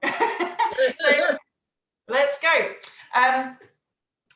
So let's go.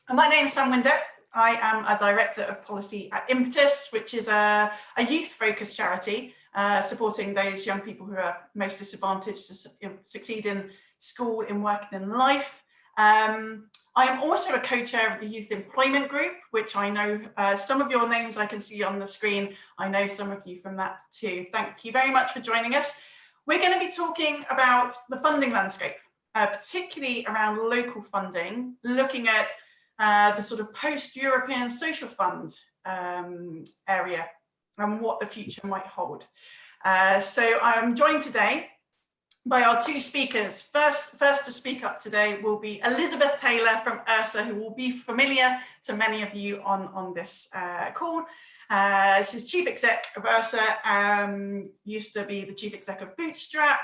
My name is Sam Winder. I am a director of policy at Impetus, which is a youth-focused charity supporting those young people who are most disadvantaged to succeed in school, in work, and in life. I am also a co-chair of the Youth Employment Group, which I know some of your names I can see on the screen. I know some of you from that too. Thank you very much for joining us. We're going to be talking about the funding landscape, particularly around local funding, looking at the sort of post-European social fund area and what the future might hold. So I'm joined today by our two speakers. First to speak up today will be Elizabeth Taylor from URSA, who will be familiar to many of you on this call. She's chief exec of URSA, used to be the chief exec of Bootstrap,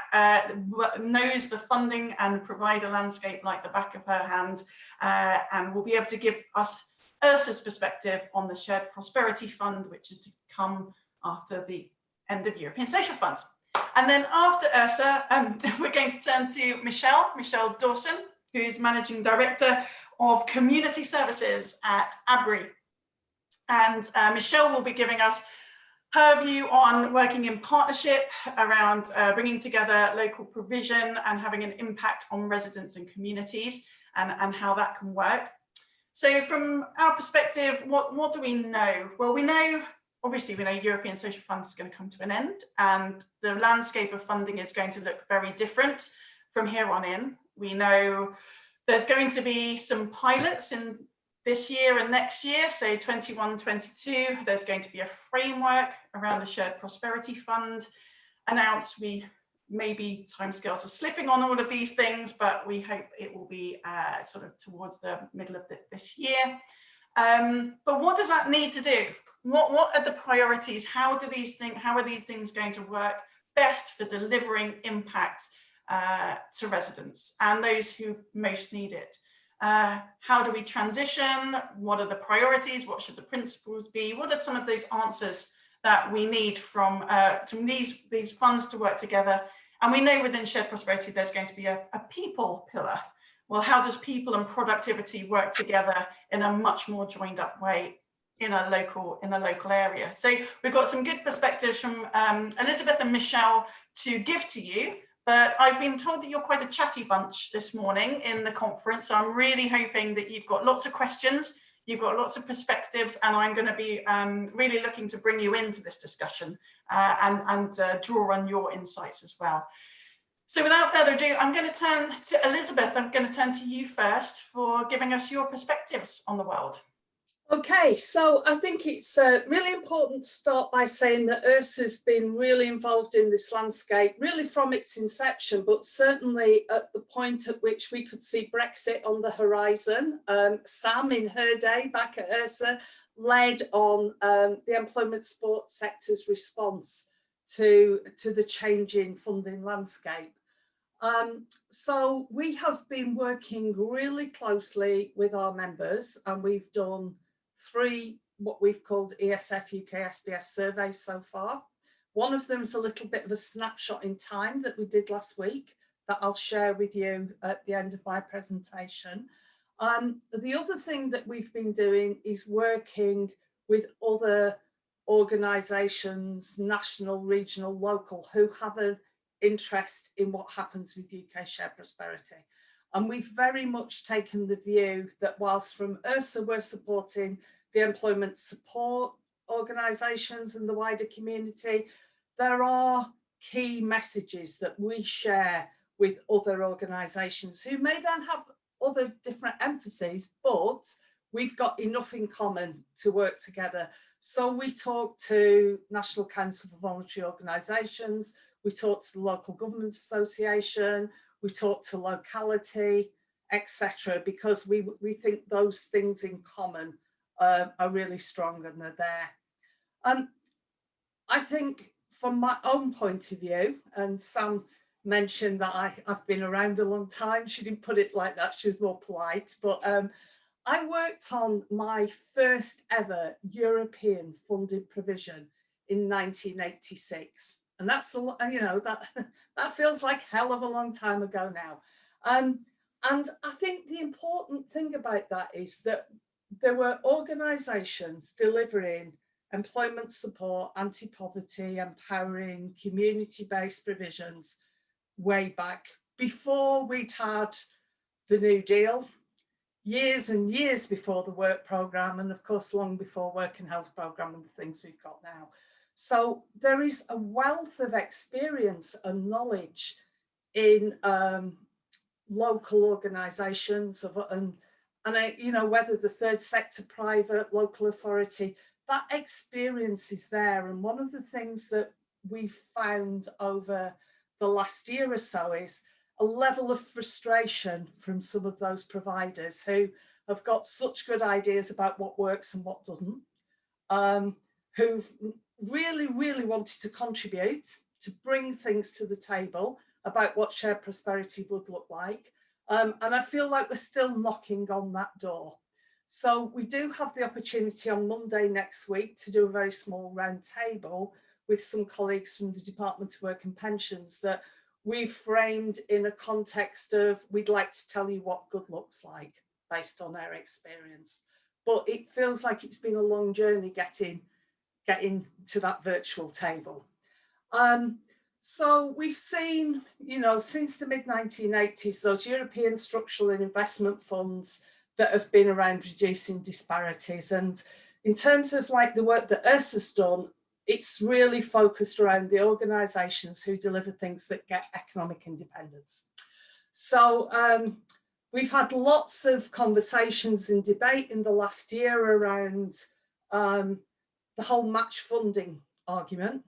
knows the funding and provider landscape like the back of her hand, and will be able to give us URSA's perspective on the Shared Prosperity Fund, which is to come after the end of European social funds. And then after URSA, we're going to turn to Michelle Dawson, who's Managing Director of Community Services at ABRI. And Michelle will be giving us her view on working in partnership around bringing together local provision and having an impact on residents and communities, and how that can work. So from our perspective, what do we know? Well, obviously we know European social funds is going to come to an end, and the landscape of funding is going to look very different from here on in. We know there's going to be some pilots in this year and next year, so 21-22, there's going to be a framework around the Shared Prosperity Fund announced. Maybe timescales are slipping on all of these things, but we hope it will be sort of towards the middle of this year. But what does that need to do? What are the priorities? How are these things going to work best for delivering impact to residents and those who most need it? How do we transition? What are the priorities? What should the principles be? What are some of those answers that we need from these funds to work together? And we know within Shared Prosperity, there's going to be a people pillar. Well, how does people and productivity work together in a much more joined up way in a local area? So we've got some good perspectives from Elizabeth and Michelle to give to you. But I've been told that you're quite a chatty bunch this morning in the conference. So I'm really hoping that you've got lots of questions, you've got lots of perspectives, and I'm going to be really looking to bring you into this discussion and draw on your insights as well. So without further ado, I'm going to turn to Elizabeth. I'm going to turn to you first for giving us your perspectives on the world. Okay, so I think it's really important to start by saying that URSA's been really involved in this landscape, really from its inception, but certainly at the point at which we could see Brexit on the horizon. Sam, in her day back at URSA, led on the employment support sector's response to the changing funding landscape. So we have been working really closely with our members, and we've done 3 what we've called ESF UK SPF surveys so far. One of them is a little bit of a snapshot in time that we did last week that I'll share with you at the end of my presentation. The other thing that we've been doing is working with other organisations, national, regional, local, who have an interest in what happens with UK Shared Prosperity. And we've very much taken the view that whilst from URSA we're supporting the employment support organisations and the wider community, there are key messages that we share with other organisations who may then have other different emphases, but we've got enough in common to work together. So we talk to National Council for Voluntary Organisations, we talk to the Local Government Association, we talk to locality, etc., because we think those things in common are really strong and they're there. I think from my own point of view, and Sam mentioned that I've been around a long time. She didn't put it like that, she's more polite, but I worked on my first ever European funded provision in 1986. And that's, you know, that feels like a hell of a long time ago now. And I think the important thing about that is that there were organisations delivering employment support, anti-poverty, empowering, community-based provisions way back before we'd had the New Deal, years and years before the work programme, and of course long before work and health programme and the things we've got now. So there is a wealth of experience and knowledge in local organisations and you know, whether the third sector, private, local authority, that experience is there. And one of the things that we've found over the last year or so is a level of frustration from some of those providers who have got such good ideas about what works and what doesn't, who've really wanted to contribute, to bring things to the table about what shared prosperity would look like. And I feel like we're still knocking on that door. So we do have the opportunity on Monday next week to do a very small round table with some colleagues from the Department of Work and Pensions that we've framed in a context of, we'd like to tell you what good looks like based on our experience. But it feels like it's been a long journey getting to that virtual table. So we've seen, you know, since the mid-1980s, those European structural and investment funds that have been around reducing disparities. And in terms of like the work that URSA's done, it's really focused around the organisations who deliver things that get economic independence. So we've had lots of conversations and debate in the last year around the whole match funding argument.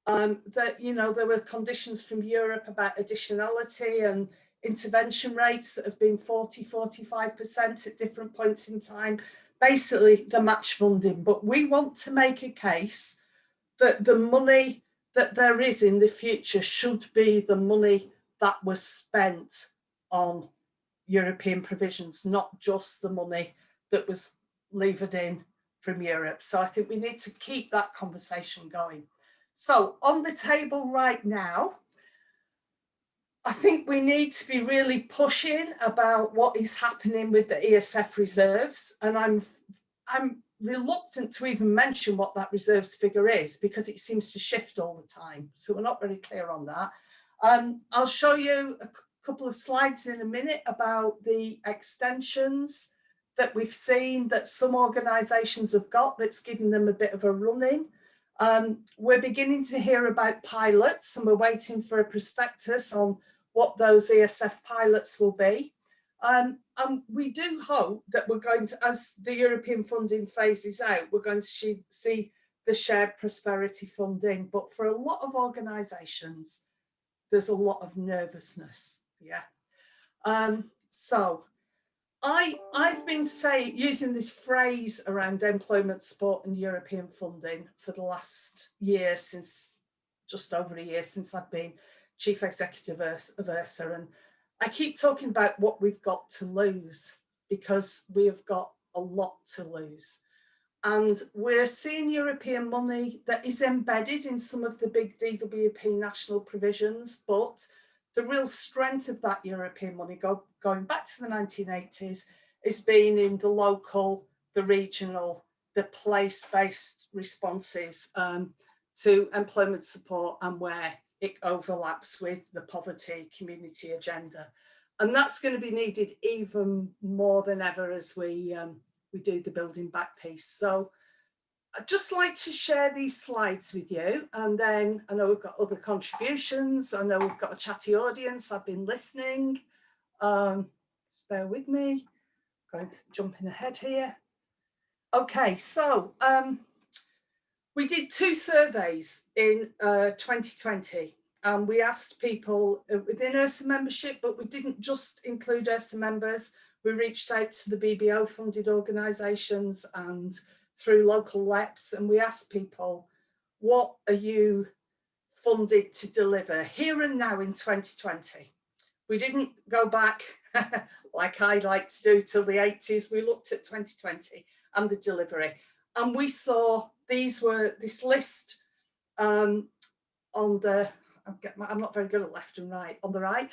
That, you know, there were conditions from Europe about additionality and intervention rates that have been 40–45% at different points in time, basically the match funding. But we want to make a case that the money that there is in the future should be the money that was spent on European provisions, not just the money that was levered in from Europe. So I think we need to keep that conversation going. So on the table right now, I think we need to be really pushing about what is happening with the ESF reserves. And I'm reluctant to even mention what that reserves figure is because it seems to shift all the time. So we're not very clear on that. I'll show you a couple of slides in a minute about the extensions that we've seen that some organisations have got that's giving them a bit of a run-in. We're beginning to hear about pilots and we're waiting for a prospectus on what those ESF pilots will be. And we do hope that we're going to, as the European funding phases out, we're going to see the shared prosperity funding. But for a lot of organisations, there's a lot of nervousness. Yeah. So I've been using this phrase around employment support and European funding for the last year, since just over a year since I've been Chief Executive of URSA. And I keep talking about what we've got to lose because we have got a lot to lose. And we're seeing European money that is embedded in some of the big DWP national provisions, but the real strength of that European money going back to the 1980s is being in the local, the regional, the place-based responses to employment support and where it overlaps with the poverty community agenda. And that's going to be needed even more than ever as we do the building back piece. So I'd just like to share these slides with you, and then I know we've got other contributions. I know we've got a chatty audience. I've been listening. Just bear with me. Going jumping ahead here. Okay, so we did 2 surveys in 2020, and we asked people within URSA membership, but we didn't just include URSA members. We reached out to the BBO funded organisations and through local LEPs, and we asked people, what are you funded to deliver here and now in 2020? We didn't go back like I like to do till the 80s. We looked at 2020 and the delivery, and we saw this list on the, I'm not very good at left and right, on the right,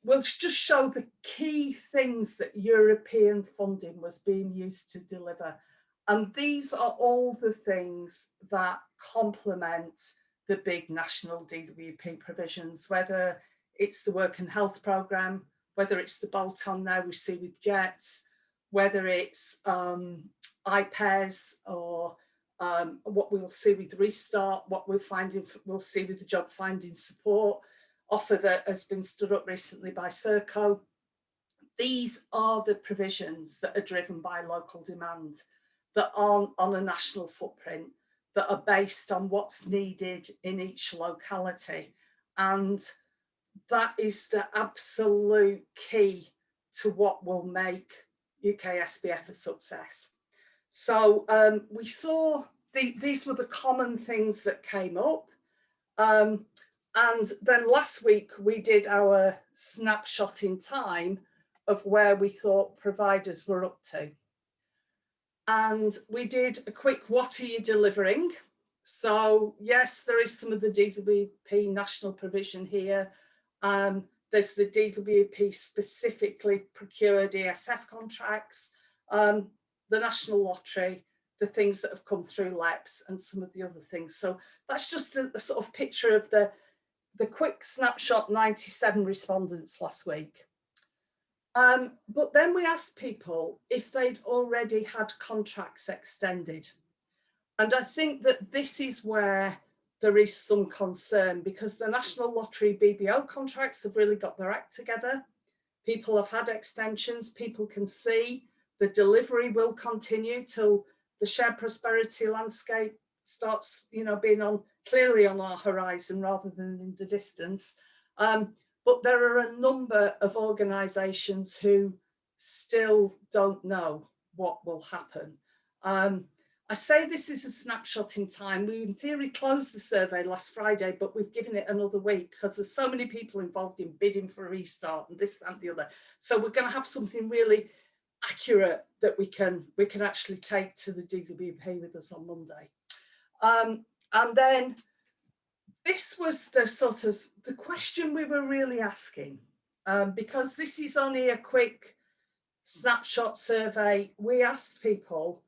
will just show the key things that European funding was being used to deliver. And these are all the things that complement the big national DWP provisions, whether it's the Work and Health Programme, whether it's the bolt-on now we see with JETS, whether it's IPES or what we'll see with Restart, what we'll see with the job finding support offer that has been stood up recently by Serco. These are the provisions that are driven by local demand, that aren't on a national footprint, that are based on what's needed in each locality. And that is the absolute key to what will make UK SBF a success. So we saw these were the common things that came up. And then last week we did our snapshot in time of where we thought providers were up to. And we did a quick, what are you delivering? So yes, there is some of the DWP national provision here. There's the DWP specifically procured ESF contracts, the National Lottery, the things that have come through LEPs and some of the other things. So that's just a sort of picture of the quick snapshot, 97 respondents last week. But then we asked people if they'd already had contracts extended. And I think that this is where there is some concern, because the National Lottery BBO contracts have really got their act together. People have had extensions, people can see the delivery will continue till the shared prosperity landscape starts, being clearly on our horizon rather than in the distance. But there are a number of organisations who still don't know what will happen. I say this is a snapshot in time. We in theory closed the survey last Friday, but we've given it another week because there's so many people involved in bidding for a restart and this and the other. So we're going to have something really accurate that we can actually take to the DWP with us on Monday. And then this was the sort of the question we were really asking, because this is only a quick snapshot survey. We asked people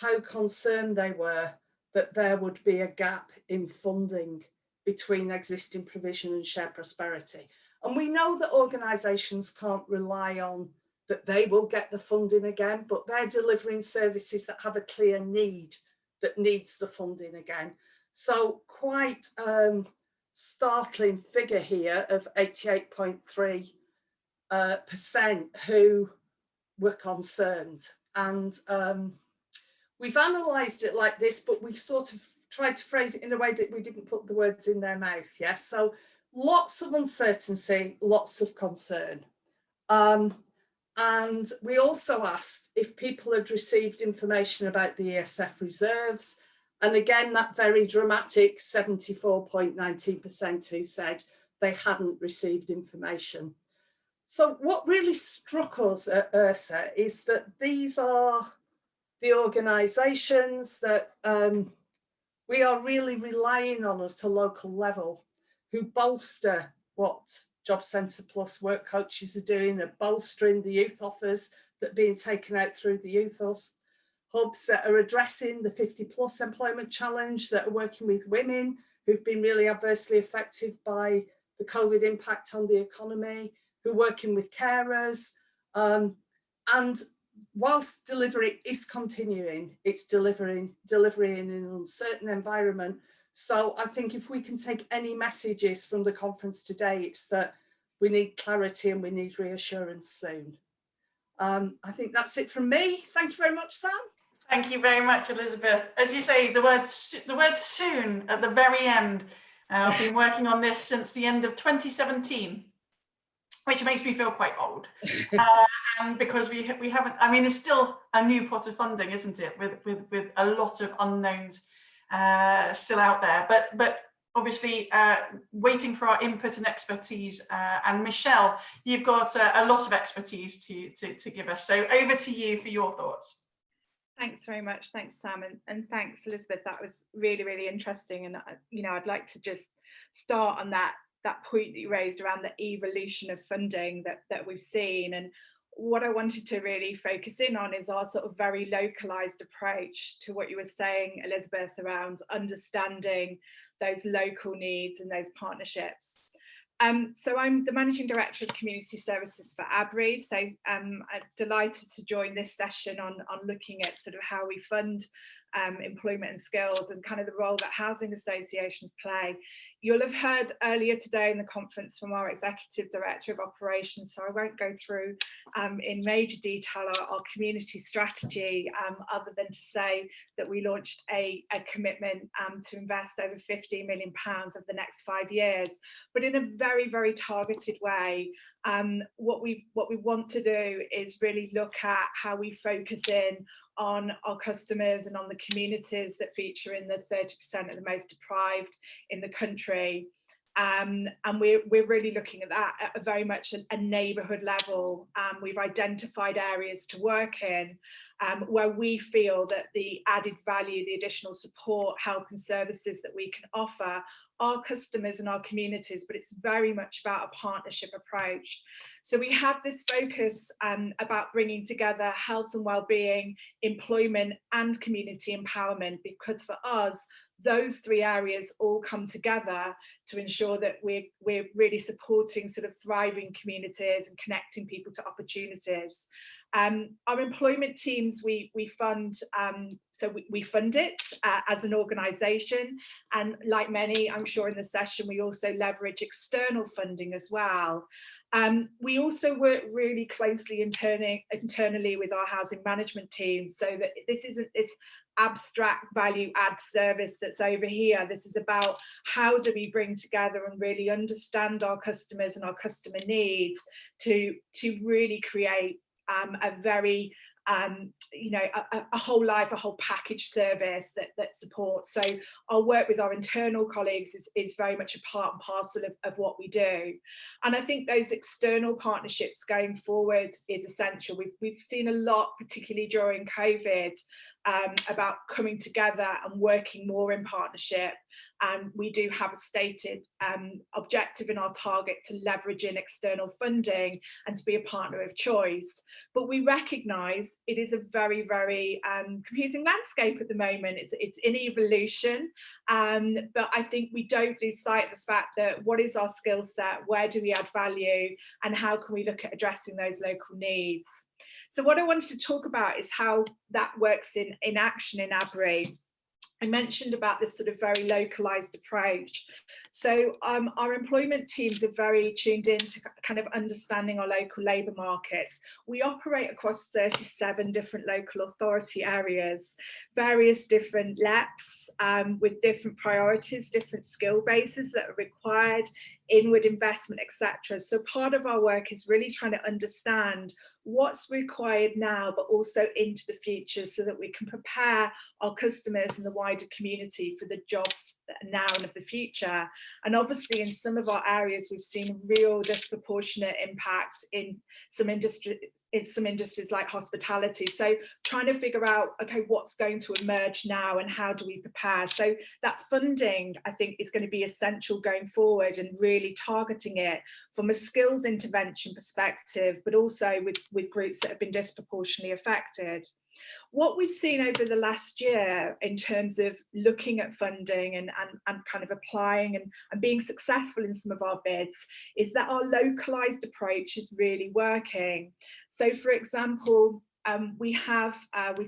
how concerned they were that there would be a gap in funding between existing provision and shared prosperity. And we know that organisations can't rely on that they will get the funding again, but they're delivering services that have a clear need that needs the funding again. So quite startling figure here of 88.3% who were concerned. And we've analysed it like this, but we sort of tried to phrase it in a way that we didn't put the words in their mouth. Yes, so lots of uncertainty, lots of concern. And we also asked if people had received information about the ESF reserves. And again, that very dramatic 74.19% who said they hadn't received information. So what really struck us at URSA is that these are the organisations that we are really relying on at a local level, who bolster what Job Centre Plus work coaches are doing, are bolstering the youth offers that are being taken out through the youth hubs, that are addressing the 50+ employment challenge, that are working with women who've been really adversely affected by the COVID impact on the economy, who are working with carers. And whilst delivery is continuing, it's delivering in an uncertain environment. So I think if we can take any messages from the conference today, it's that we need clarity and we need reassurance soon. I think that's it from me. Thank you very much, Sam. Thank you very much, Elizabeth. As you say, the word soon at the very end. I've been working on this since the end of 2017. Which makes me feel quite old, and because we haven't. I mean, it's still a new pot of funding, isn't it? With a lot of unknowns still out there. But obviously, waiting for our input and expertise. And Michelle, you've got a lot of expertise to give us. So over to you for your thoughts. Thanks very much. Thanks, Sam, and thanks, Elizabeth. That was really, really interesting. And I'd like to just start on that point that you raised around the evolution of funding that we've seen. And what I wanted to really focus in on is our sort of very localized approach to what you were saying, Elizabeth, around understanding those local needs and those partnerships. So I'm the Managing Director of Community Services for ABRI. So I'm delighted to join this session on looking at sort of how we fund employment and skills and kind of the role that housing associations play. You'll have heard earlier today in the conference from our Executive Director of Operations, so I won't go through in major detail our community strategy, other than to say that we launched a commitment to invest over £15 million over the next 5 years, but in a very, very targeted way. What we want to do is really look at how we focus in on our customers and on the communities that feature in the 30% of the most deprived in the country. And we're really looking at that at a very much a neighbourhood level. We've identified areas to work in where we feel that the added value, the additional support, help and services that we can offer our customers and our communities, but it's very much about a partnership approach. So we have this focus about bringing together health and well-being, employment and community empowerment, because for us, those three areas all come together to ensure that we're really supporting sort of thriving communities and connecting people to opportunities. Our employment teams, we fund, so we fund it as an organisation, and like many, I'm sure in the session, we also leverage external funding as well. We also work really closely internally with our housing management teams, so that this isn't this abstract value add service that's over here. This is about how do we bring together and really understand our customers and our customer needs to really create a very a whole life, a whole package service that supports. So our work with our internal colleagues is very much a part and parcel of what we do. And I think those external partnerships going forward is essential. We've seen a lot, particularly during COVID, about coming together and working more in partnership. And we do have a stated objective in our target to leverage in external funding and to be a partner of choice. But we recognise it is a very, very confusing landscape at the moment. It's in evolution, but I think we don't lose sight of the fact that what is our skill set, where do we add value, and how can we look at addressing those local needs. So what I wanted to talk about is how that works in action in ABRI. I mentioned about this sort of very localized approach. So our employment teams are very tuned in to kind of understanding our local labour markets. We operate across 37 different local authority areas, various different LEPs with different priorities, different skill bases that are required, inward investment, etc. So part of our work is really trying to understand what's required now, but also into the future, so that we can prepare our customers and the wider community for the jobs now and of the future. And obviously in some of our areas, we've seen real disproportionate impact in some industries like hospitality. So trying to figure out, okay, what's going to emerge now and how do we prepare? So that funding, I think, is going to be essential going forward, and really targeting it from a skills intervention perspective, but also with groups that have been disproportionately affected. What we've seen over the last year in terms of looking at funding and kind of applying and being successful in some of our bids is that our localised approach is really working. So for example, we've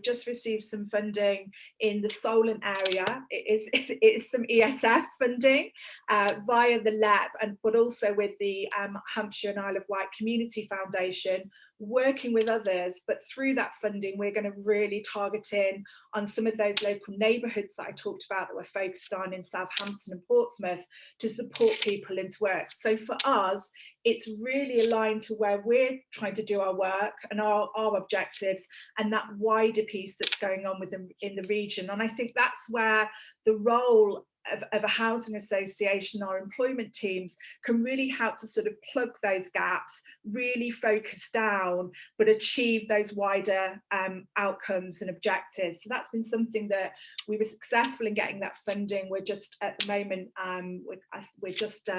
just received some funding in the Solent area. It is some ESF funding via the LEP, but also with the Hampshire and Isle of Wight Community Foundation, working with others. But through that funding, we're going to really target in on some of those local neighbourhoods that I talked about that we're focused on in Southampton and Portsmouth to support people into work. So for us, it's really aligned to where we're trying to do our work and our objectives, and that wider piece that's going on in the region. And I think that's where the role of a housing association, our employment teams can really help to sort of plug those gaps, really focus down, but achieve those wider outcomes and objectives. So that's been something that we were successful in getting that funding. We're just at the moment, we're just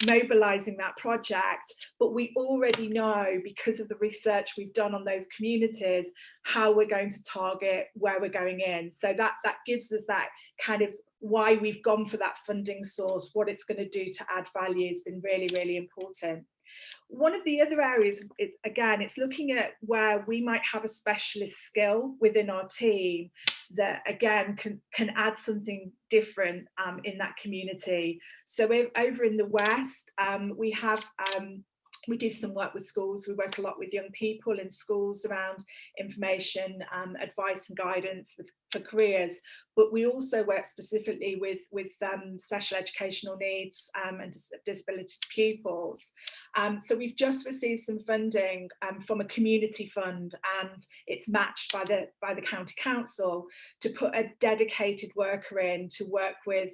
mobilising that project, but we already know, because of the research we've done on those communities, how we're going to target where we're going in. So that gives us that kind of why we've gone for that funding source, what it's going to do to add value has been really, really important. One of the other areas, again, it's looking at where we might have a specialist skill within our team that, again, can add something different in that community. So over in the West, we do some work with schools. We work a lot with young people in schools around information, advice and guidance for careers, but we also work specifically with special educational needs and disability pupils. So we've just received some funding from a community fund, and it's matched by the county council to put a dedicated worker in to work with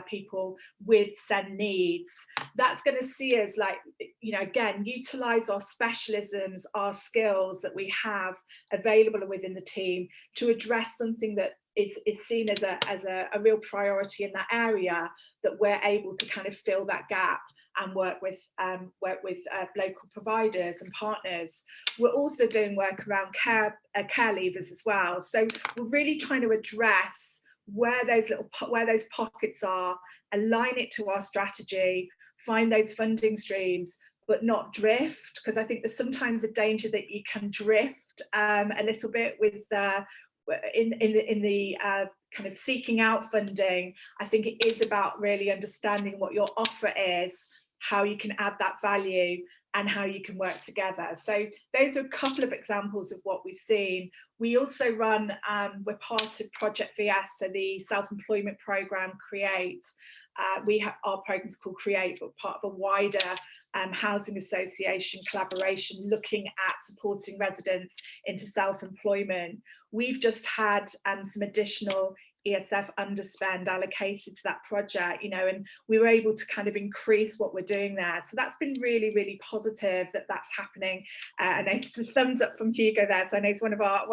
people with SEND needs. That's going to see us, like, you know, again, utilise our specialisms, our skills that we have available within the team to address something that is seen as a real priority in that area, that we're able to kind of fill that gap and work with local providers and partners. We're also doing work around care leavers as well. So we're really trying to address where those pockets are, align it to our strategy, find those funding streams, but not drift, because I think there's sometimes a danger that you can drift a little bit with in the kind of seeking out funding. I think it is about really understanding what your offer is, how you can add that value, and how you can work together. So those are a couple of examples of what we've seen. We also run, we're part of Project VS, so the self-employment programme Create. We have our program's called Create, but part of a wider housing association collaboration looking at supporting residents into self-employment. We've just had some additional ESF underspend allocated to that project, you know, and we were able to kind of increase what we're doing there. So that's been really, really positive that that's happening. I noticed a thumbs up from Hugo there, so I know it's one of our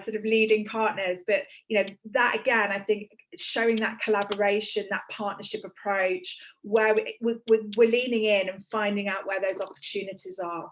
sort of leading partners. But you know, that again, I think showing that collaboration, that partnership approach, where we're leaning in and finding out where those opportunities are.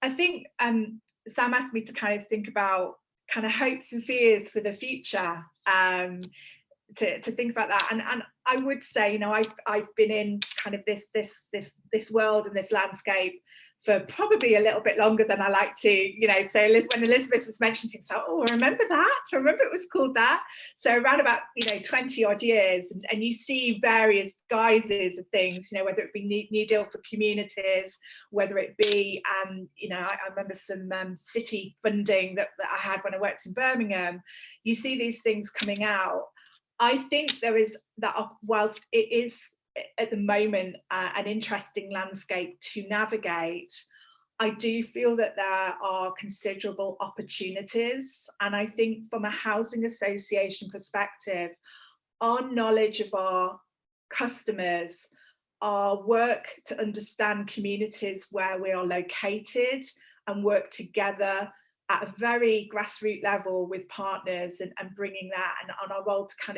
I think Sam asked me to kind of think about kind of hopes and fears for the future, to think about that, and I would say, you know, I've been in kind of this world and this landscape for probably a little bit longer than I like to, you know. So when Elizabeth was mentioning things, like, oh, I remember that, I remember it was called that. So around about, you know, 20 odd years, and you see various guises of things, you know, whether it be New Deal for communities, whether it be, you know, I remember some city funding that I had when I worked in Birmingham. You see these things coming out. I think there is that, whilst it is at the moment an interesting landscape to navigate, I do feel that there are considerable opportunities. And I think from a housing association perspective, our knowledge of our customers, our work to understand communities where we are located and work together at a very grassroots level with partners, and bringing that, and on our role to kind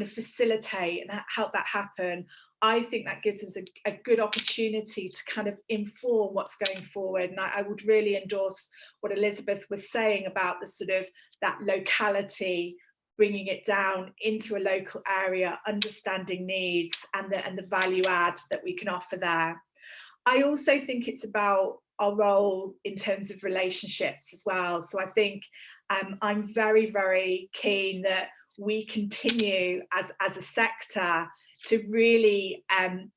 of facilitate and help that happen, I think that gives us a good opportunity to kind of inform what's going forward. And I would really endorse what Elizabeth was saying about the sort of that locality, bringing it down into a local area, understanding needs and the value add that we can offer there. I also think it's about our role in terms of relationships as well. So I think I'm very, very keen that we continue as a sector to really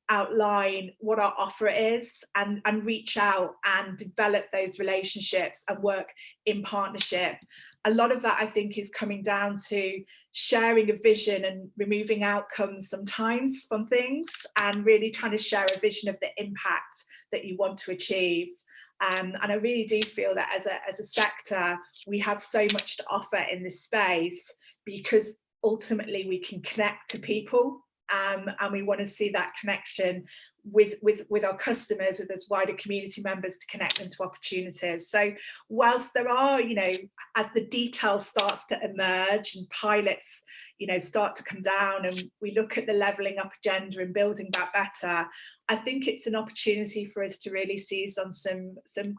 outline what our offer is, and reach out and develop those relationships and work in partnership. A lot of that, I think, is coming down to sharing a vision and removing outcomes sometimes from things, and really trying to share a vision of the impact that you want to achieve. And I really do feel that as a sector, we have so much to offer in this space, because ultimately we can connect to people, and we want to see that connection with our customers, with those wider community members, to connect them to opportunities. So whilst there are, as the detail starts to emerge and pilots, start to come down, and we look at the levelling up agenda and building back better, I think it's an opportunity for us to really seize on some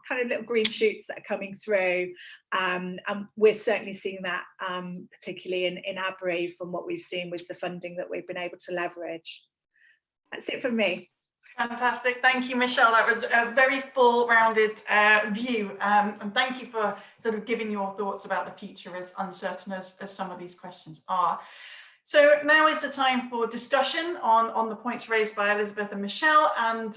kind of little green shoots that are coming through, and we're certainly seeing that, particularly in Abbury, from what we've seen with the funding that we've been able to leverage. That's it from me. Fantastic. Thank you, Michelle. That was a very full-rounded view. And thank you for sort of giving your thoughts about the future, as uncertain as some of these questions are. So now is the time for discussion on the points raised by Elizabeth and Michelle, and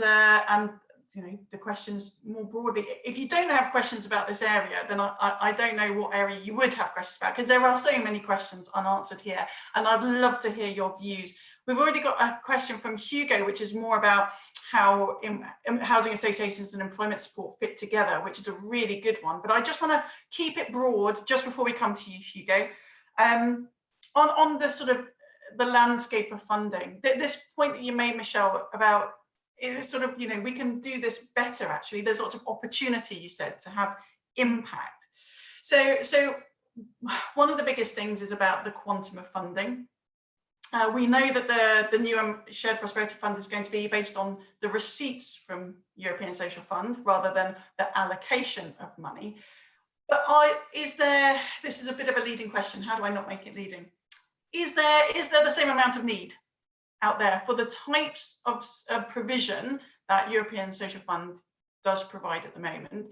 the questions more broadly. If you don't have questions about this area, then I don't know what area you would have questions about, because there are so many questions unanswered here, and I'd love to hear your views. We've already got a question from Hugo, which is more about how housing associations and employment support fit together, which is a really good one. But I just want to keep it broad just before we come to you, Hugo. On the sort of the landscape of funding, this point that you made, Michelle, about sort of, we can do this better, actually. There's lots of opportunity, you said, to have impact. So one of the biggest things is about the quantum of funding. We know that the new Shared Prosperity Fund is going to be based on the receipts from European Social Fund rather than the allocation of money. But this is a bit of a leading question. How do I not make it leading? Is there the same amount of need out there for the types of provision that European Social Fund does provide at the moment?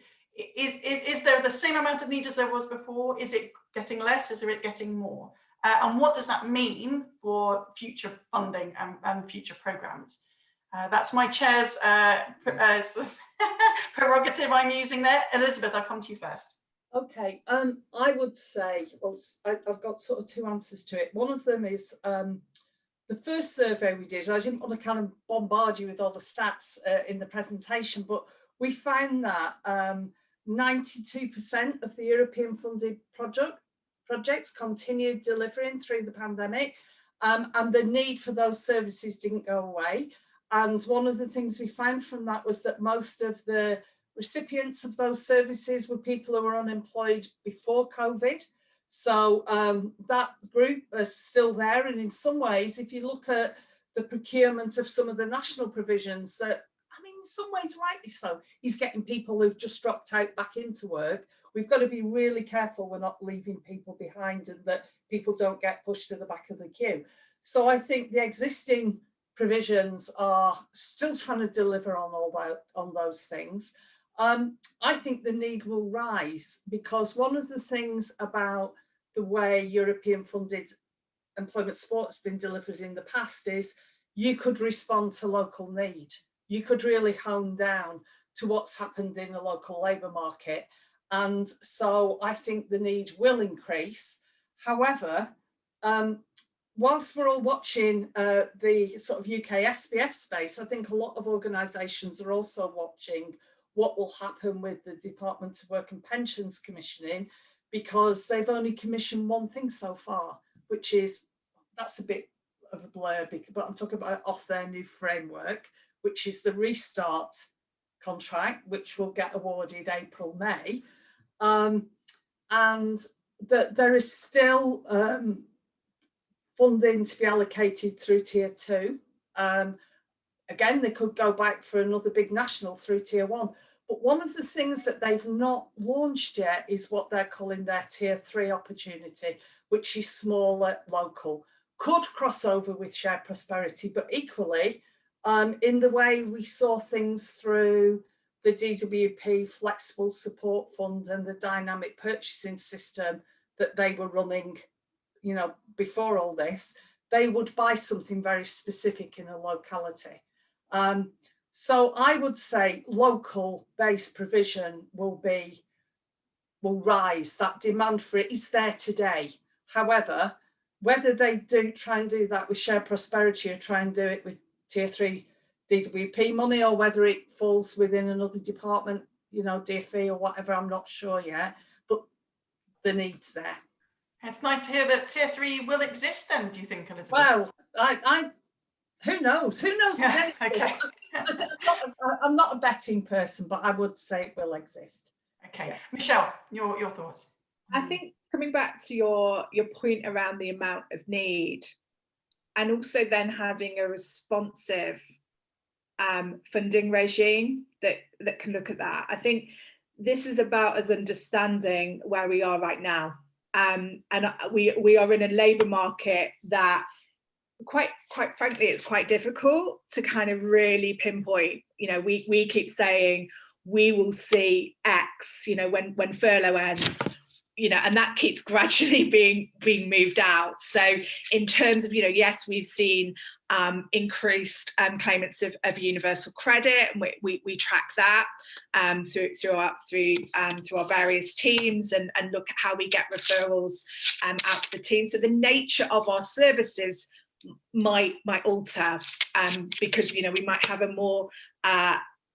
Is there the same amount of need as there was before? Is it getting less? Is it getting more? And what does that mean for future funding and future programmes? That's my chair's prerogative I'm using there. Elizabeth, I'll come to you first. Okay, I would say, well, I've got sort of two answers to it. One of them is the first survey we did. I didn't want to kind of bombard you with all the stats in the presentation, but we found that 92% of the European funded projects continued delivering through the pandemic, and the need for those services didn't go away. And one of the things we found from that was that most of the recipients of those services were people who were unemployed before COVID. So that group is still there. And in some ways, if you look at the procurement of some of the national provisions, that, I mean, in some ways, rightly so, he's getting people who've just dropped out back into work. We've got to be really careful we're not leaving people behind, and that people don't get pushed to the back of the queue. So I think the existing provisions are still trying to deliver on those things. I think the need will rise, because one of the things about the way European funded employment support has been delivered in the past is you could respond to local need. You could really hone down to what's happened in the local labour market. And so I think the need will increase. However, whilst we're all watching the sort of UK SPF space, I think a lot of organisations are also watching what will happen with the Department of Work and Pensions commissioning, because they've only commissioned one thing so far, which is, that's a bit of a blur, but I'm talking about off their new framework, which is the Restart contract, which will get awarded April, May. And that there is still funding to be allocated through Tier 2. Again, they could go back for another big national through Tier 1. But one of the things that they've not launched yet is what they're calling their Tier 3 opportunity, which is smaller, local. Could cross over with Shared Prosperity, but equally, in the way we saw things through the DWP Flexible Support Fund and the dynamic purchasing system that they were running, before all this, they would buy something very specific in a locality. So I would say local based provision will rise. That demand for it is there today. However, whether they do try and do that with Shared Prosperity or try and do it with Tier 3 DWP money, or whether it falls within another department, DFE or whatever, I'm not sure yet, but the need's there. It's nice to hear that tier 3 will exist then, do you think, Elizabeth? Well, I who knows? Who knows? Yeah, okay. I'm not a betting person, but I would say it will exist. Okay, yeah. Michelle, your thoughts? I think coming back to your point around the amount of need, and also then having a responsive funding regime that can look at that. I think this is about us understanding where we are right now, and we are in a labour market that quite frankly it's quite difficult to kind of really pinpoint. You know, we keep saying we will see X, you know, when furlough ends, you know, and that keeps gradually being moved out. So in terms of, you know, yes, we've seen increased claimants of universal credit, and we track that through our various teams, and look at how we get referrals out to the team. So the nature of our services might alter, because, you know, we might have a more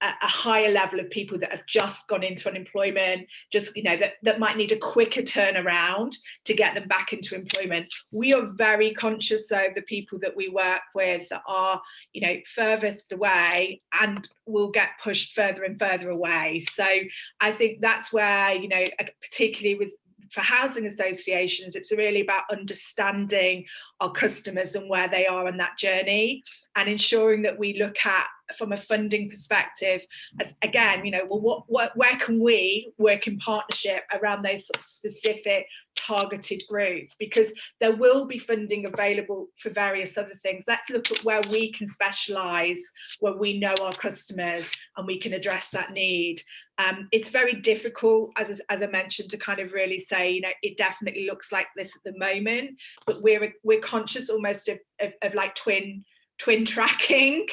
a higher level of people that have just gone into unemployment, just, you know, that might need a quicker turnaround to get them back into employment. We are very conscious of the people that we work with that are, you know, furthest away and will get pushed further and further away. So I think that's where, you know, particularly for housing associations, it's really about understanding our customers and where they are on that journey, and ensuring that we look at, from a funding perspective, as, again, you know, well, where can we work in partnership around those sort of specific targeted groups, because there will be funding available for various other things. Let's look at where we can specialise, where we know our customers and we can address that need. It's very difficult, as I mentioned, to kind of really say, you know, it definitely looks like this at the moment, but we're conscious almost of like twin tracking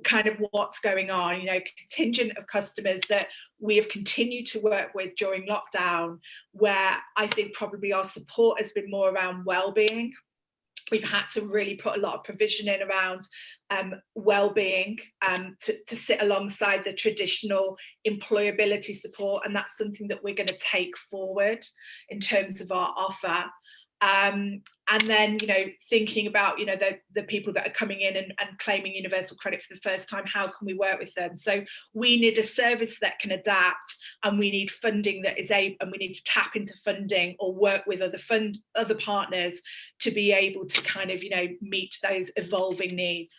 kind of what's going on, you know, contingent of customers that we have continued to work with during lockdown, where I think probably our support has been more around well-being. We've had to really put a lot of provision in around well-being to sit alongside the traditional employability support, and that's something that we're going to take forward in terms of our offer. And then, you know, thinking about, you know, the people that are coming in and claiming universal credit for the first time, how can we work with them? So we need a service that can adapt, and we need funding that is able, and we need to tap into funding or work with other partners to be able to kind of, you know, meet those evolving needs.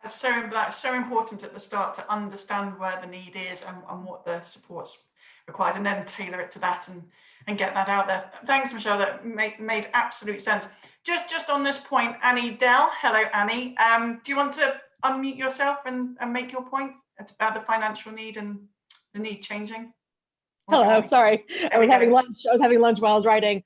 That's so important at the start, to understand where the need is and what the support's required, and then tailor it to that and get that out there. Thanks, Michelle, that made absolute sense. Just on this point, Annie Dell, hello Annie, do you want to unmute yourself and make your point about the financial need and the need changing? Hello, sorry, I was having lunch while I was writing.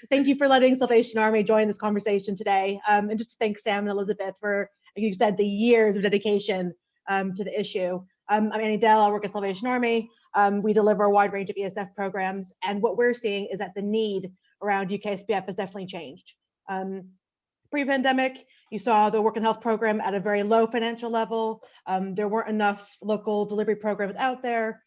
Thank you for letting Salvation Army join this conversation today, and just to thank Sam and Elizabeth for, like you said, the years of dedication to the issue. I'm Annie Dell, I work at Salvation Army. We deliver a wide range of ESF programs, and what we're seeing is that the need around UKSBF has definitely changed. Pre-pandemic, you saw the work and health program at a very low financial level. There weren't enough local delivery programs out there.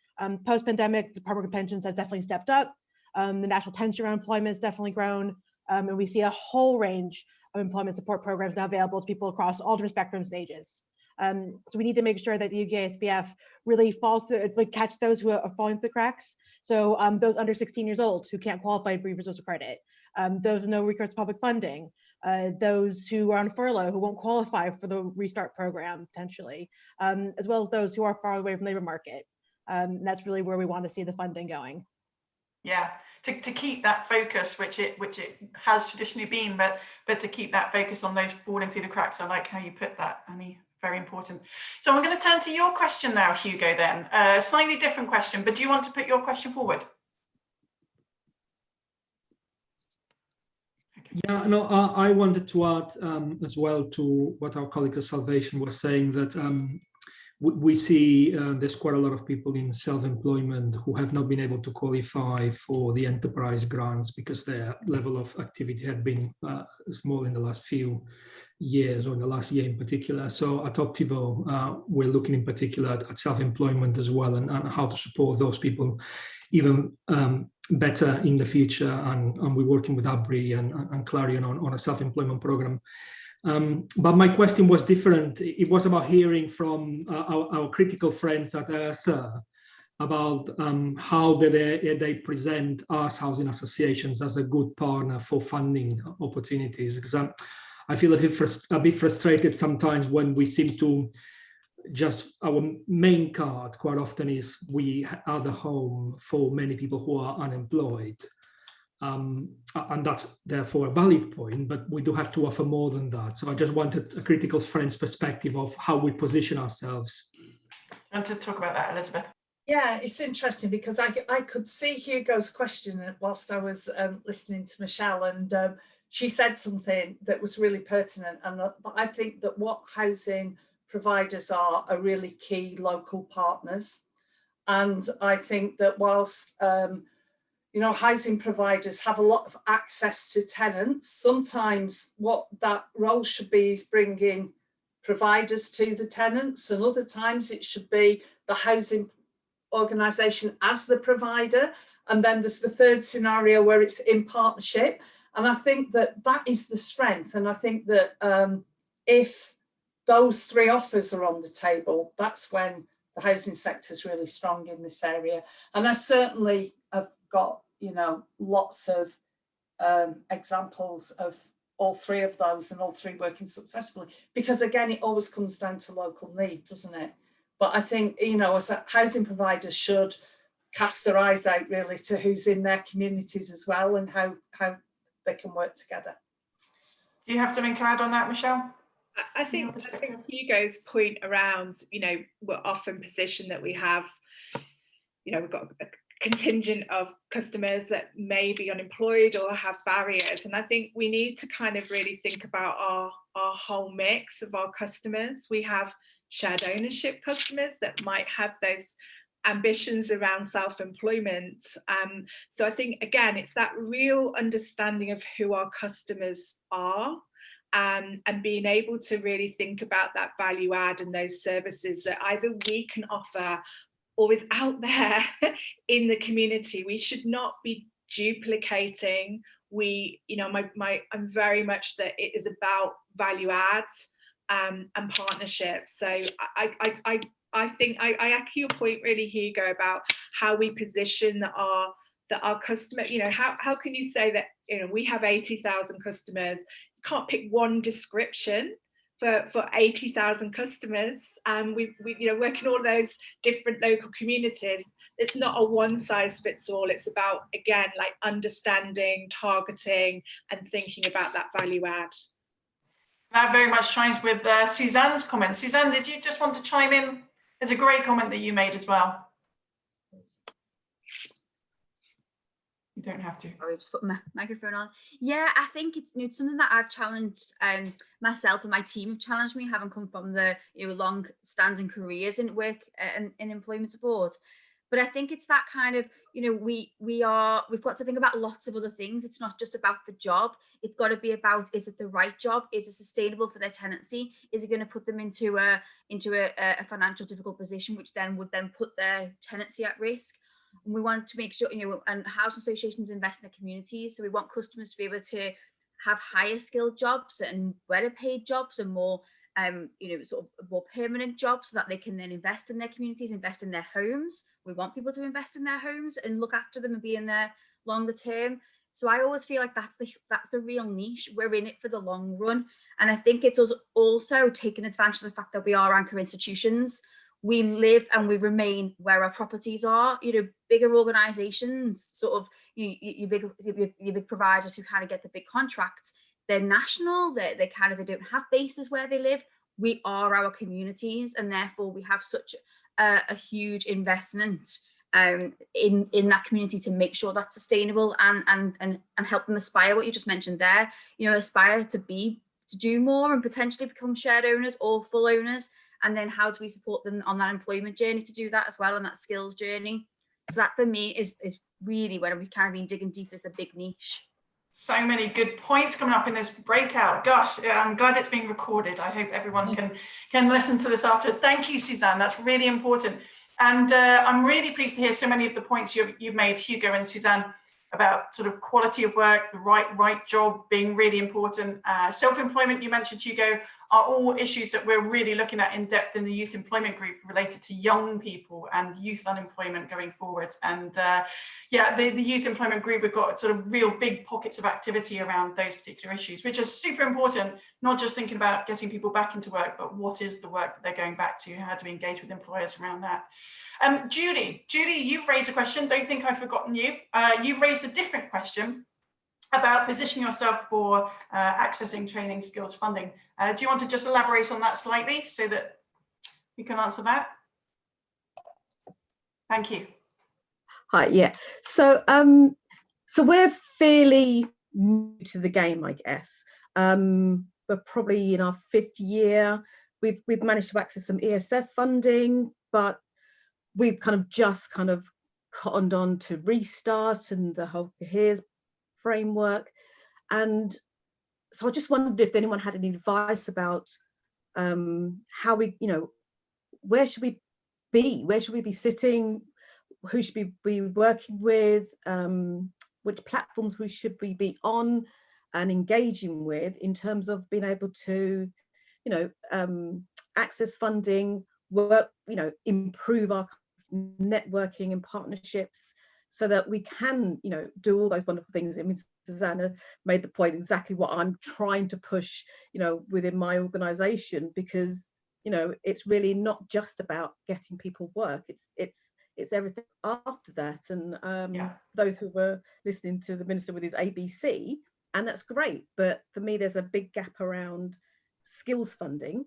Post-pandemic, the Department of Pensions has definitely stepped up. The national tension around employment has definitely grown, and we see a whole range of employment support programs now available to people across all different spectrums and ages. So we need to make sure that the UKSBF really catch those who are falling through the cracks. So those under 16 years old who can't qualify for universal credit, those with no recourse to public funding, those who are on furlough who won't qualify for the Restart program potentially, as well as those who are far away from the labor market. And that's really where we want to see the funding going. Yeah, to keep that focus, which it has traditionally been, but to keep that focus on those falling through the cracks. I like how you put that, Annie. Very important. So I'm going to turn to your question now, Hugo, then. Slightly different question, but do you want to put your question forward? Okay. Yeah, no, I wanted to add as well to what our colleague at Salvation was saying, that we see there's quite a lot of people in self-employment who have not been able to qualify for the enterprise grants because their level of activity had been small in the last few years, or in the last year in particular. So at Optivo, we're looking in particular at self-employment as well, and how to support those people even better in the future, and we're working with ABRI and Clarion on a self-employment program. But my question was different. It was about hearing from our critical friends at ISA about how they present us housing associations as a good partner for funding opportunities. Because I feel a bit frustrated sometimes when we seem to our main card quite often is we are the home for many people who are unemployed. And that's therefore a valid point, but we do have to offer more than that. So I just wanted a critical friend's perspective of how we position ourselves. I want to talk about that, Elizabeth. Yeah, it's interesting because I could see Hugo's question whilst I was listening to Michelle, and she said something that was really pertinent. And I think that what housing providers are really key local partners. And I think that whilst housing providers have a lot of access to tenants, sometimes what that role should be is bringing providers to the tenants, and other times it should be the housing organisation as the provider. And then there's the third scenario where it's in partnership. And I think that is the strength. And I think that if those three offers are on the table, that's when the housing sector is really strong in this area. And I certainly have got, lots of examples of all three of those and all three working successfully, because again, it always comes down to local need, doesn't it? But I think, as a housing providers should cast their eyes out really to who's in their communities as well and how they can work together. Do you have something to add on that, Michelle? I think Hugo's point around, we're often positioned that we have, we've got a contingent of customers that may be unemployed or have barriers. And I think we need to kind of really think about our whole mix of our customers. We have shared ownership customers that might have those ambitions around self-employment. So I think, again, it's that real understanding of who our customers are, and being able to really think about that value add and those services that either we can offer or is out there in the community. We should not be duplicating. I'm very much that it is about value adds and partnerships. So I think I echo your point really, Hugo, about how we position our customer. How can you say that we have 80,000 customers? You can't pick one description for 80,000 customers, and we work in all those different local communities. It's not a one size fits all. It's about, again, like understanding, targeting, and thinking about that value add. That very much chimes with Suzanne's comment. Suzanne, did you just want to chime in? There's a great comment that you made as well. You don't have to. Sorry, just put my microphone on. Yeah, I think it's something that I've challenged myself, and my team have challenged me, having come from the long-standing careers in work and in employment support. But I think it's that kind of, we've got to think about lots of other things. It's not just about the job. It's got to be about, is it the right job? Is it sustainable for their tenancy? Is it going to put them into a financial difficult position, which then would put their tenancy at risk? And we want to make sure, and housing associations invest in their communities. So we want customers to be able to have higher skilled jobs and better paid jobs and more, sort of more permanent jobs, so that they can then invest in their communities, invest in their homes. We want people to invest in their homes and look after them and be in there longer term. So I always feel like that's the real niche. We're in it for the long run. And I think it's us also taking advantage of the fact that we are anchor institutions. We live and we remain where our properties are. Bigger organisations, sort of your big providers who kind of get the big contracts, they're national. They don't have bases where they live. We are our communities, and therefore we have such a huge investment in that community to make sure that's sustainable and help them aspire. What you just mentioned there, aspire to do more and potentially become shared owners or full owners. And then how do we support them on that employment journey to do that as well, and that skills journey? So that for me is really where we've kind of been digging deep, is the big niche. So many good points coming up in this breakout. Gosh, I'm glad it's being recorded. I hope everyone can listen to this afterwards. Thank you, Suzanne. That's really important. And I'm really pleased to hear so many of the points you've made, Hugo and Suzanne, about sort of quality of work, the right job being really important. Self-employment, you mentioned, Hugo, are all issues that we're really looking at in depth in the youth employment group related to young people and youth unemployment going forward. And yeah, the youth employment group, we've got sort of real big pockets of activity around those particular issues, which is super important, not just thinking about getting people back into work, but what is the work that they're going back to? How do we engage with employers around that? Judy, you've raised a question. Don't think I've forgotten you. You've raised a different question about positioning yourself for accessing training skills funding. Do you want to just elaborate on that slightly so that we can answer that? Thank you. Hi, yeah. So we're fairly new to the game, I guess. We're probably in our 5th year. We've managed to access some ESF funding, but we've just cottoned on to Restart and the whole CARES framework. And so I just wondered if anyone had any advice about how we, where should we be? Where should we be sitting? Who should we be working with? Which platforms should we be on and engaging with in terms of being able to, access funding, work, improve our networking and partnerships so that we can, do all those wonderful things. I mean, Susanna made the point exactly what I'm trying to push, within my organization, because, it's really not just about getting people work. It's everything after that. And those who were listening to the minister with his ABC, and that's great. But for me, there's a big gap around skills funding.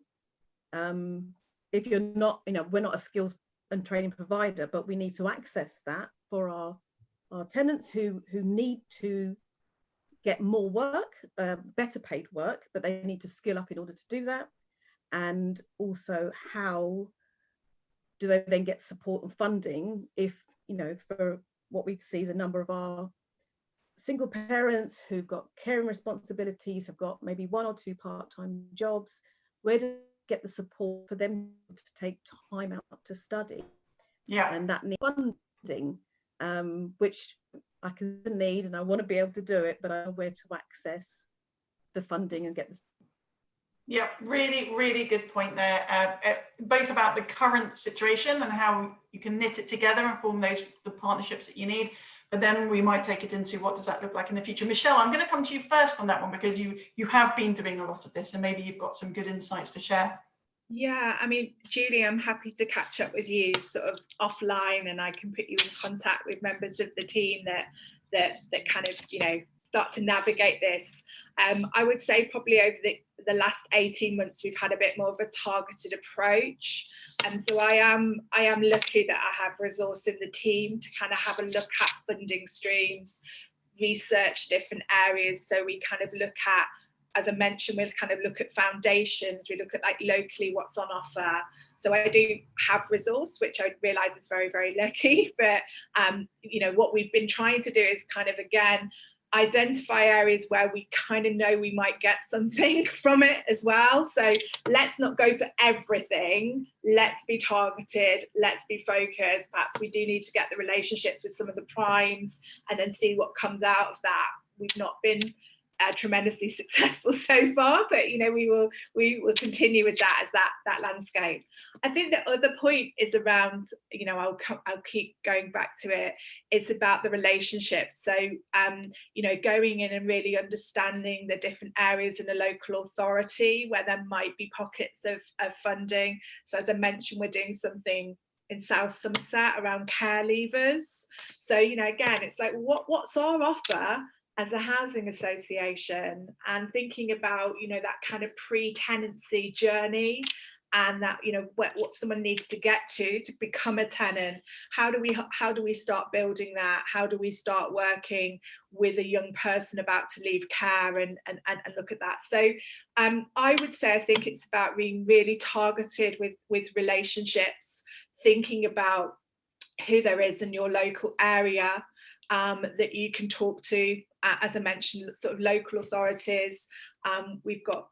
If you're not, we're not a skills and training provider, but we need to access that for our tenants who need to get more work, better paid work, but they need to skill up in order to do that. And also, how do they then get support and funding if, for what we've seen, a number of our single parents who've got caring responsibilities, have got maybe 1 or 2 part-time jobs, where do they get the support for them to take time out to study? Yeah, and that needs funding, which I can need, and I want to be able to do it, but I know where to access the funding and get the. Yeah, really, really good point there, both about the current situation and how you can knit it together and form the partnerships that you need, but then we might take it into what does that look like in the future. Michelle, I'm going to come to you first on that one, because you have been doing a lot of this and maybe you've got some good insights to share. Yeah, I mean, Julie, I'm happy to catch up with you sort of offline, and I can put you in contact with members of the team that kind of, start to navigate this. I would say probably over the last 18 months, we've had a bit more of a targeted approach. And so I am lucky that I have resource in the team to kind of have a look at funding streams, research different areas. So we kind of look at, as I mentioned, we'll kind of look at foundations, we look at locally what's on offer. So I do have resource, which I realise is very, very lucky. But, what we've been trying to do is kind of, again, identify areas where we kind of know we might get something from it as well. So let's not go for everything. Let's be targeted. Let's be focused. Perhaps we do need to get the relationships with some of the primes and then see what comes out of that. We've not been tremendously successful so far, but we will continue with that as that landscape. I think the other point is around, I'll keep going back to it. It's about the relationships. So going in and really understanding the different areas in a local authority where there might be pockets of funding. So as I mentioned, we're doing something in South Somerset around care leavers. So again, it's like what's our offer as a housing association, and thinking about that kind of pre-tenancy journey, and that what someone needs to get to become a tenant. How do we start building that? How do we start working with a young person about to leave care and look at that? So I would say I think it's about being really targeted with relationships, thinking about who there is in your local area that you can talk to. As I mentioned, sort of local authorities. We've got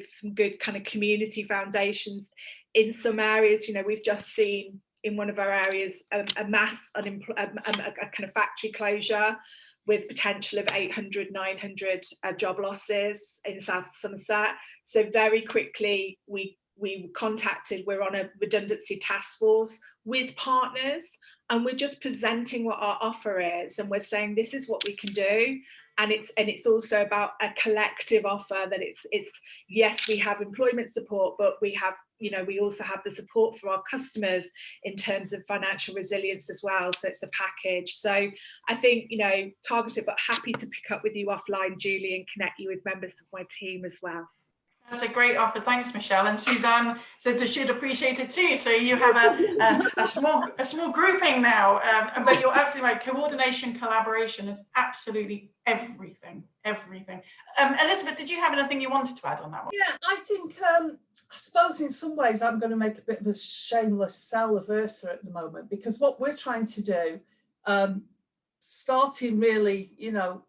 some good kind of community foundations in some areas. We've just seen in one of our areas a mass a kind of factory closure with potential of 800, 900 job losses in South Somerset. So very quickly we contacted, we're on a redundancy task force with partners, and we're just presenting what our offer is, and we're saying this is what we can do. And it's also about a collective offer, that it's yes, we have employment support, but we have, you know, we also have the support for our customers in terms of financial resilience as well. So it's a package. So I think, you know, targeted, but happy to pick up with you offline, Julie, and connect you with members of my team as well. That's a great offer, thanks, Michelle. And Suzanne said she'd appreciate it too. So you have a small grouping now. But you're absolutely right. Coordination, collaboration is absolutely everything. Elizabeth, did you have anything you wanted to add on that one? Yeah, I think I suppose in some ways I'm going to make a bit of a shameless sell of Ursa at the moment, because what we're trying to do, starting really, you know,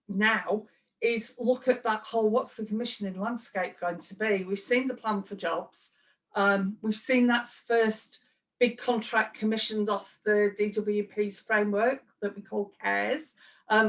now, is look at that whole, what's the commissioning landscape going to be? We've seen the plan for jobs. We've seen that's first big contract commissioned off the DWP's framework that we call CARES,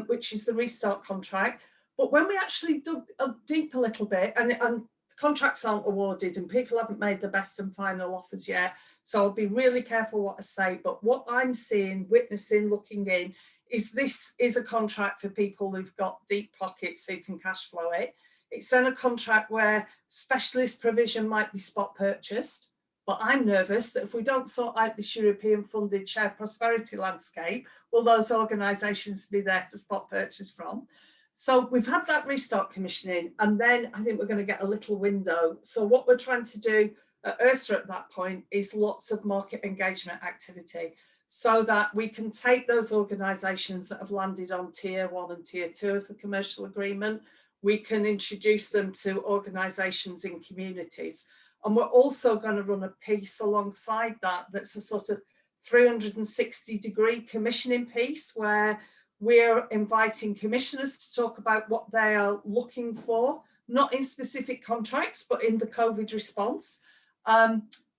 which is the restart contract. But when we actually dug deep a little bit, and contracts aren't awarded and people haven't made the best and final offers yet, so I'll be really careful what I say, but what I'm seeing, witnessing, looking in, is this is a contract for people who've got deep pockets who can cash flow it. It's then a contract where specialist provision might be spot purchased, but I'm nervous that if we don't sort out this European funded shared prosperity landscape, will those organisations be there to spot purchase from? So we've had that restart commissioning, and then I think we're going to get a little window. So what we're trying to do at Ursa at that point is lots of market engagement activity, so that we can take those organisations that have landed on tier 1 and tier 2 of the commercial agreement, we can introduce them to organisations in communities. And we're also going to run a piece alongside that that's a sort of 360-degree commissioning piece, where we're inviting commissioners to talk about what they are looking for, not in specific contracts, but in the COVID response.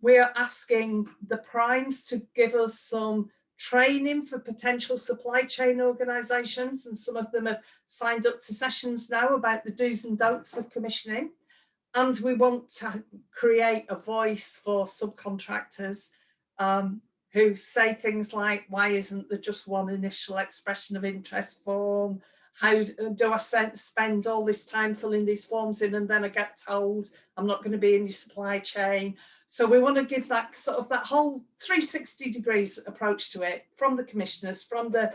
We're asking the primes to give us some training for potential supply chain organisations, and some of them have signed up to sessions now about the do's and don'ts of commissioning. And we want to create a voice for subcontractors who say things like, why isn't there just one initial expression of interest form? How do I spend all this time filling these forms in and then I get told I'm not going to be in your supply chain? So we want to give that sort of that whole 360 degrees approach to it, from the commissioners, from the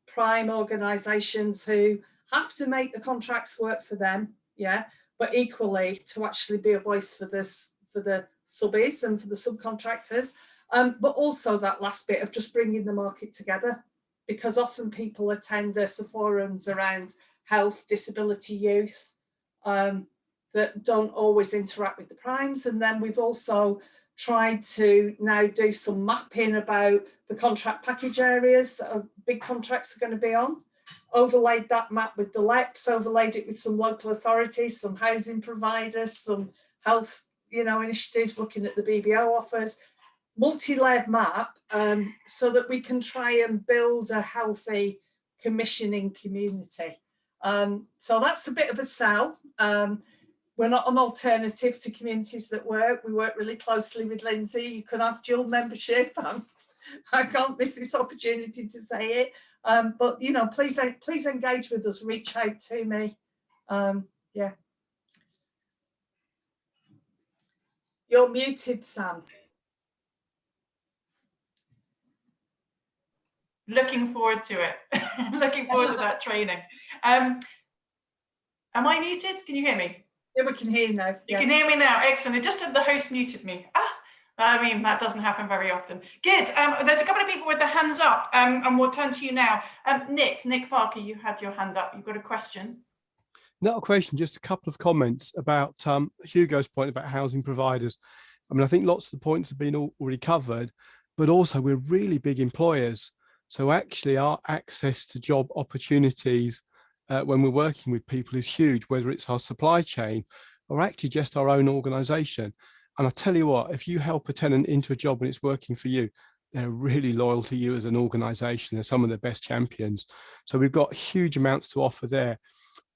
prime organisations who have to make the contracts work for them, yeah, but equally to actually be a voice for this, for the subbies and for the subcontractors, but also that last bit of just bringing the market together, because often people attend Ursa forums around health, disability, youth, that don't always interact with the primes. And then we've also tried to now do some mapping about the contract package areas that are big contracts are going to be on, overlaid that map with the LEPs, overlaid it with some local authorities, some housing providers, some health, you know, initiatives looking at the BBO offers, multi-layered map, so that we can try and build a healthy commissioning community. So that's a bit of a sell. We're not an alternative to communities that work. We work really closely with Lindsay. You can have dual membership. I can't miss this opportunity to say it. But you know, please engage with us. Reach out to me. Yeah. You're muted, Sam. Looking forward to it. Looking forward to that training. Am I muted? Can you hear me? Yeah, we can hear you now. You Yeah. can hear me now. Excellent. It just said the host muted me. I mean, that doesn't happen very often. Good. There's a couple of people with their hands up, and we'll turn to you now. Nick Parker, you had your hand up. You've got a question. Not a question, just a couple of comments about Hugo's point about housing providers. I mean, I think lots of the points have been already covered, but also we're really big employers. So actually our access to job opportunities when we're working with people is huge, whether it's our supply chain or actually just our own organisation. And I tell you what, if you help a tenant into a job and it's working for you, they're really loyal to you as an organisation. They're some of the best champions. So we've got huge amounts to offer there.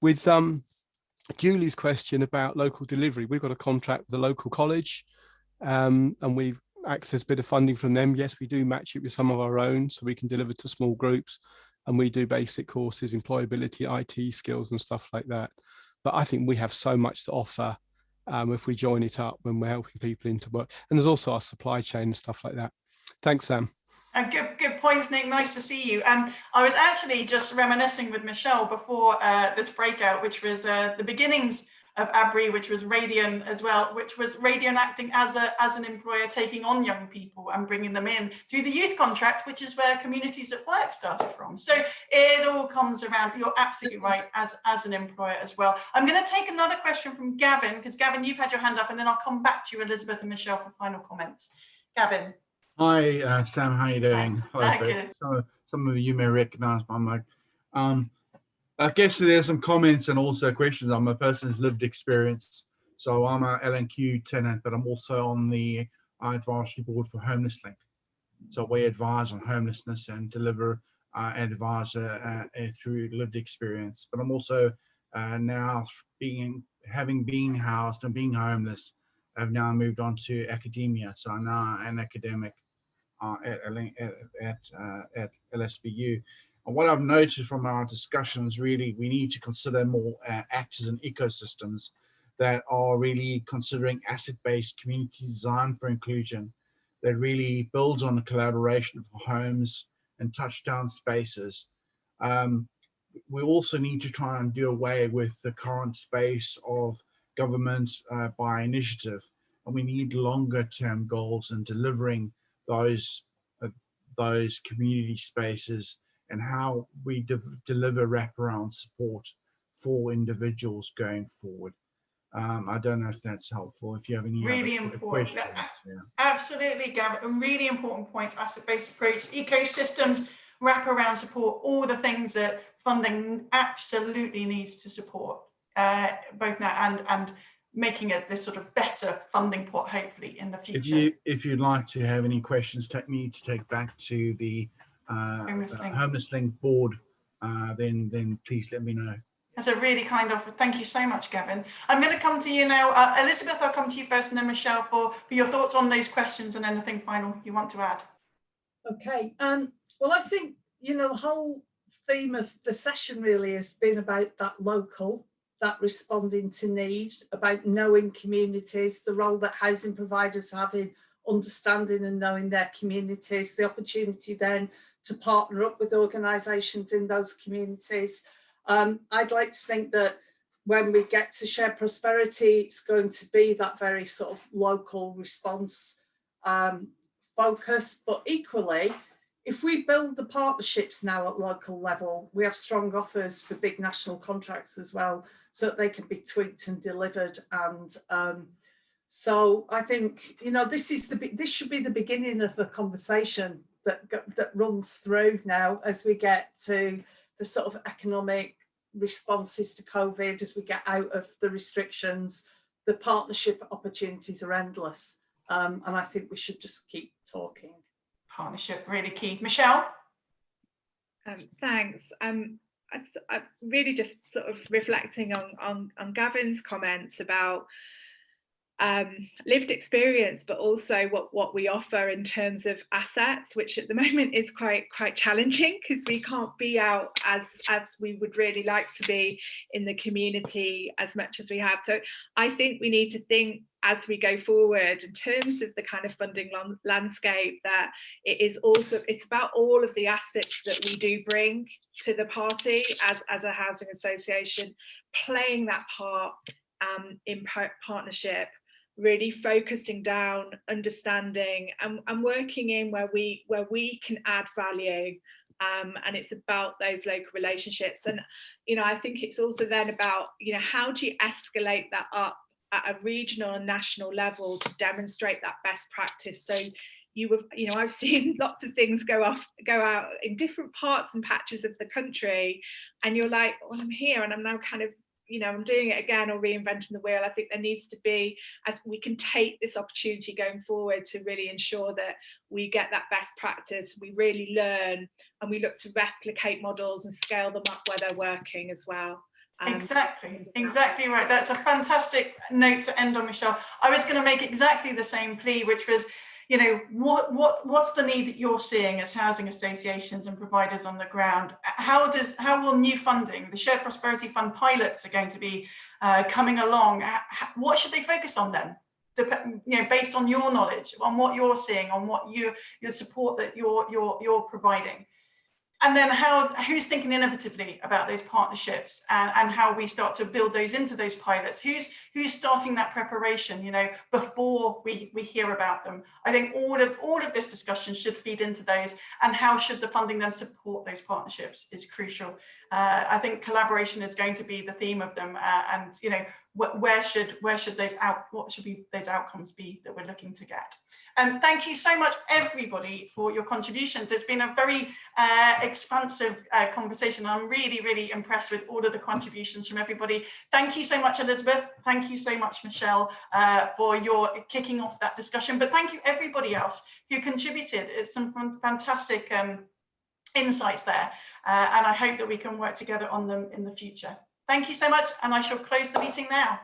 With Julie's question about local delivery, we've got a contract with the local college, and we've accessed a bit of funding from them. Yes, we do match it with some of our own, so we can deliver to small groups, and we do basic courses, employability, IT skills and stuff like that. But I think we have so much to offer if we join it up when we're helping people into work. And there's also our supply chain and stuff like that. Thanks, Sam. Good points, Nick. Nice to see you. I was actually just reminiscing with Michelle before this breakout, which was the beginnings of ABRI, which was Radian as well, which was Radian acting as an employer, taking on young people and bringing them in through the youth contract, which is where Communities at Work started from. So it all comes around. You're absolutely right, as an employer as well. I'm going to take another question from Gavin, because Gavin, you've had your hand up, and then I'll come back to you, Elizabeth and Michelle, for final comments. Gavin. Hi, Sam. How are you doing? Good. Some of you may recognise my mic. I guess there's some comments and also questions on my person's lived experience. So I'm a L&Q tenant, but I'm also on the advisory board for Homeless Link. So we advise on homelessness and deliver advice through lived experience. But I'm also now having been housed and being homeless, I've now moved on to academia. So I'm now an academic at LSBU. And what I've noticed from our discussions, really, we need to consider more actors and ecosystems that are really considering asset-based community design for inclusion that really builds on the collaboration for homes and touchdown spaces. We also need to try and do away with the current space of government by initiative, and we need longer-term goals in delivering those community spaces and how we deliver wraparound support for individuals going forward. I don't know if that's helpful. If you have any really other important questions. Yeah. Absolutely, Gavin. Really important points. Asset-based approach, ecosystems, wraparound support, all the things that funding absolutely needs to support, both now and making it this sort of better funding pot, hopefully, in the future. If you'd like to have any questions, take back to the Homeless Link board, then please let me know. That's a really kind offer. Thank you so much, Gavin. I'm going to come to you now. Elizabeth, I'll come to you first, and then Michelle for your thoughts on those questions and anything final you want to add. Okay. Well, I think, the whole theme of the session really has been about that local, that responding to need, about knowing communities, the role that housing providers have in understanding and knowing their communities, the opportunity then to partner up with organisations in those communities. I'd like to think that when we get to shared prosperity, it's going to be that very sort of local response focus, but equally, if we build the partnerships now at local level, we have strong offers for big national contracts as well, so that they can be tweaked and delivered. And so I think, this should be the beginning of a conversation that runs through now as we get to the sort of economic responses to COVID, as we get out of the restrictions. The partnership opportunities are endless. And I think we should just keep talking. Partnership, really key. Michelle? Thanks. I'm really just sort of reflecting on Gavin's comments about lived experience, but also what we offer in terms of assets, which at the moment is quite challenging because we can't be out as we would really like to be in the community as much as we have. So I think we need to think as we go forward in terms of the kind of funding landscape, that it's about all of the assets that we do bring to the party as a housing association, playing that part in partnership, really focusing down, understanding and working in where we can add value. And it's about those local relationships. And, I think it's also then about, how do you escalate that up at a regional and national level to demonstrate that best practice? So I've seen lots of things go out in different parts and patches of the country, and you're like, well, I'm here and I'm now kind of you know, I'm doing it again or reinventing the wheel. I think there needs to be, as we can take this opportunity going forward to really ensure that we get that best practice, we really learn, and we look to replicate models and scale them up where they're working as well. Exactly right. That's a fantastic note to end on, Michelle. I was going to make exactly the same plea, which was, you know, what's the need that you're seeing as housing associations and providers on the ground? How will new funding, the Shared Prosperity Fund pilots are going to be coming along? What should they focus on then? You know, based on your knowledge, on what you're seeing, on what your support that you're providing. And then who's thinking innovatively about those partnerships and how we start to build those into those pilots? Who's starting that preparation, you know, before we hear about them? I think all of this discussion should feed into those, and how should the funding then support those partnerships is crucial. I think collaboration is going to be the theme of them, and you know, what should those outcomes be that we're looking to get. Thank you so much, everybody, for your contributions. It's been a very expansive conversation. I'm really, really impressed with all of the contributions from everybody. Thank you so much, Elizabeth. Thank you so much, Michelle, for your kicking off that discussion. But thank you, everybody else who contributed. It's some fantastic insights there. And I hope that we can work together on them in the future. Thank you so much, and I shall close the meeting now.